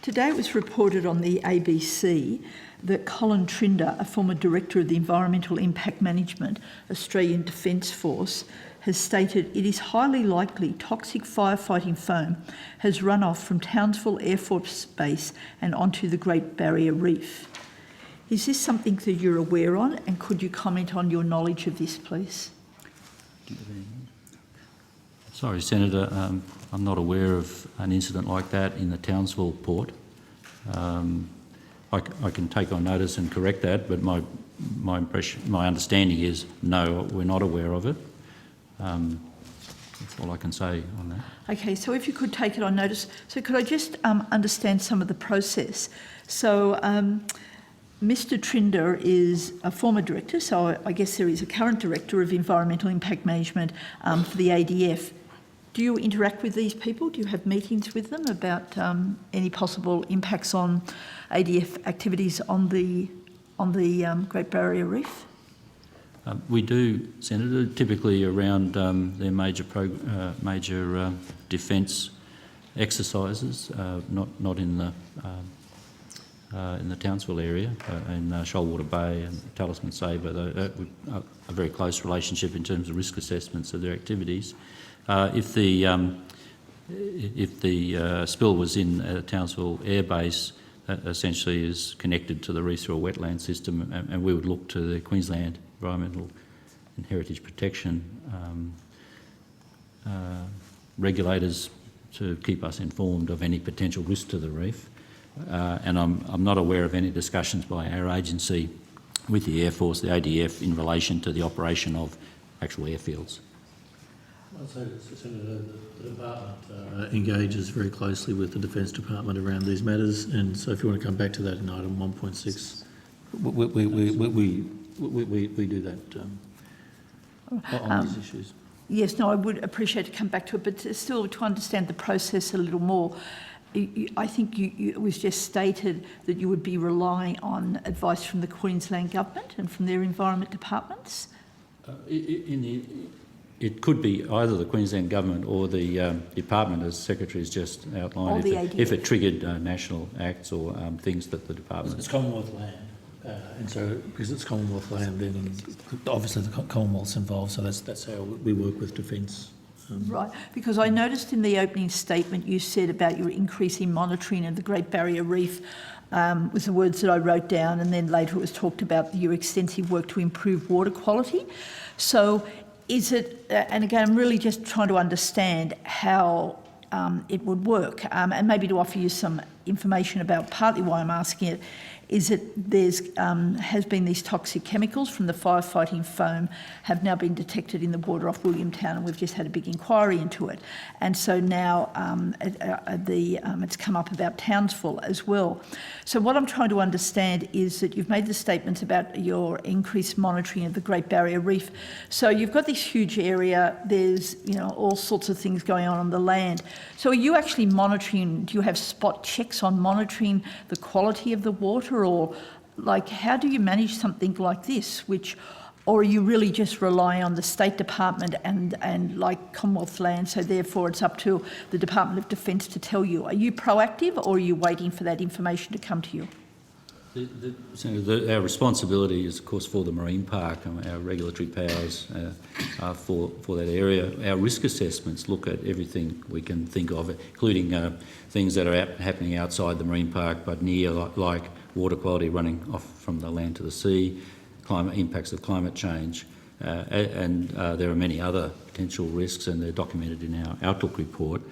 Today it was reported on the ABC that Colin Trinder, a former Director of the Environmental Impact Management Australian Defence Force, has stated it is highly likely toxic firefighting foam has run off from Townsville Air Force Base and onto the Great Barrier Reef. Is this something that you're aware of, and could you comment on your knowledge of this, please? Sorry, Senator, I'm not aware of an incident like that in the Townsville port. I can take on notice and correct that, but my understanding is no, we're not aware of it. That's all I can say on that. Okay, so if you could take it on notice. So could I just understand some of the process? So Mr. Trinder is a former director, so I guess there is a current director of environmental impact management for the ADF. Do you interact with these people? Do you have meetings with them about any possible impacts on ADF activities on the Great Barrier Reef? We do, Senator, typically around their major defence exercises, not in the Townsville area, in Shoalwater Bay and Talisman Sabre. A very close relationship in terms of risk assessments of their activities. If the spill was in Townsville Air Base, that essentially is connected to the reef through a wetland system, and we would look to the Queensland Environmental and Heritage Protection regulators to keep us informed of any potential risk to the reef. And I'm not aware of any discussions by our agency with the Air Force, the ADF, in relation to the operation of actual airfields. I'd say, Senator, the department engages very closely with the Defence Department around these matters, and so if you want to come back to that in item 1.6, we do that on these issues. Yes, no, I would appreciate to come back to it, but still to understand the process a little more. I think it was just stated that you would be relying on advice from the Queensland Government and from their environment departments? It could be either the Queensland Government or the Department, as Secretary has just outlined, if it triggered national acts or things that the Department... It's Commonwealth land, and so because it's Commonwealth land, then obviously the Commonwealth's involved, so that's how we work with Defence. Right, because I noticed in the opening statement you said about your increasing monitoring of the Great Barrier Reef was the words that I wrote down, and then later it was talked about your extensive work to improve water quality. So is it, and again, I'm really just trying to understand how it would work, and maybe to offer you some information about partly why I'm asking it, is that there's has been these toxic chemicals from the firefighting foam have now been detected in the water off Williamtown, and we've just had a big inquiry into it. And so now it's come up about Townsville as well. So what I'm trying to understand is that you've made the statements about your increased monitoring of the Great Barrier Reef. So you've got this huge area, there's all sorts of things going on the land. So are you actually monitoring, do you have spot checks on monitoring the quality of the water, or like how do you manage something like this, or are you really just relying on the State Department and like Commonwealth land, so therefore it's up to the Department of Defence to tell you? Are you proactive, or are you waiting for that information to come to you? Our responsibility is, of course, for the marine park, and our regulatory powers are for that area. Our risk assessments look at everything we can think of, including things that are happening outside the marine park but near, like water quality running off from the land to the sea, impacts of climate change, and there are many other potential risks, and they're documented in our Outlook report.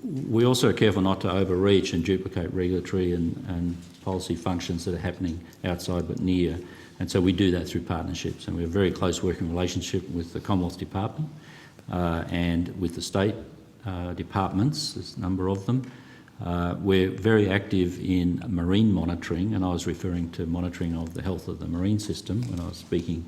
We also are careful not to overreach and duplicate regulatory and policy functions that are happening outside but near, and so we do that through partnerships, and we have a very close working relationship with the Commonwealth Department and with the state departments. There's a number of them. We're very active in marine monitoring, and I was referring to monitoring of the health of the marine system when I was speaking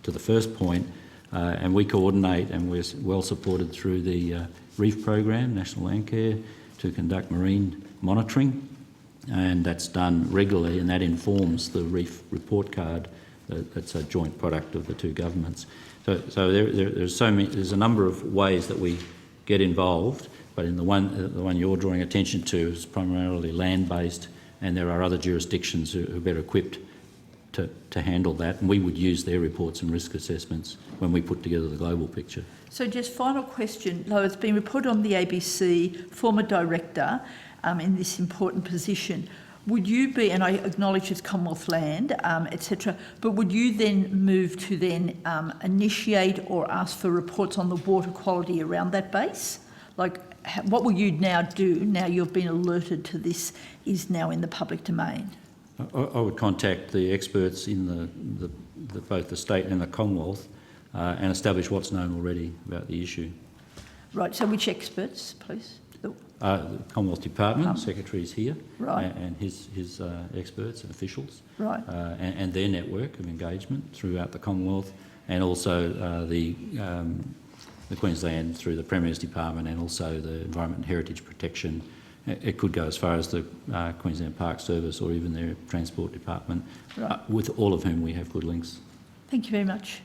to the first point, and we coordinate, and we're well supported through the Reef Program, National Land Care, to conduct marine monitoring, and that's done regularly, and that informs the Reef Report Card that's a joint product of the two governments. So there's a number of ways that we get involved. But in the one you're drawing attention to is primarily land-based, and there are other jurisdictions who are better equipped to handle that, and we would use their reports and risk assessments when we put together the global picture. So just final question, though it's been reported on the ABC, former director in this important position, would you be, and I acknowledge it's Commonwealth land, etc., but would you then move to then initiate or ask for reports on the water quality around that base? Like, what will you now do, now you've been alerted to this, is now in the public domain? I would contact the experts in both the state and the Commonwealth and establish what's known already about the issue. Right, so which experts, please? The Commonwealth Department, Secretary is here, right, and his experts and officials, right, and their network of engagement throughout the Commonwealth, and also the Queensland through the Premier's Department, and also the Environment and Heritage Protection. It could go as far as the Queensland Park Service or even their Transport Department, right. with all of whom we have good links. Thank you very much.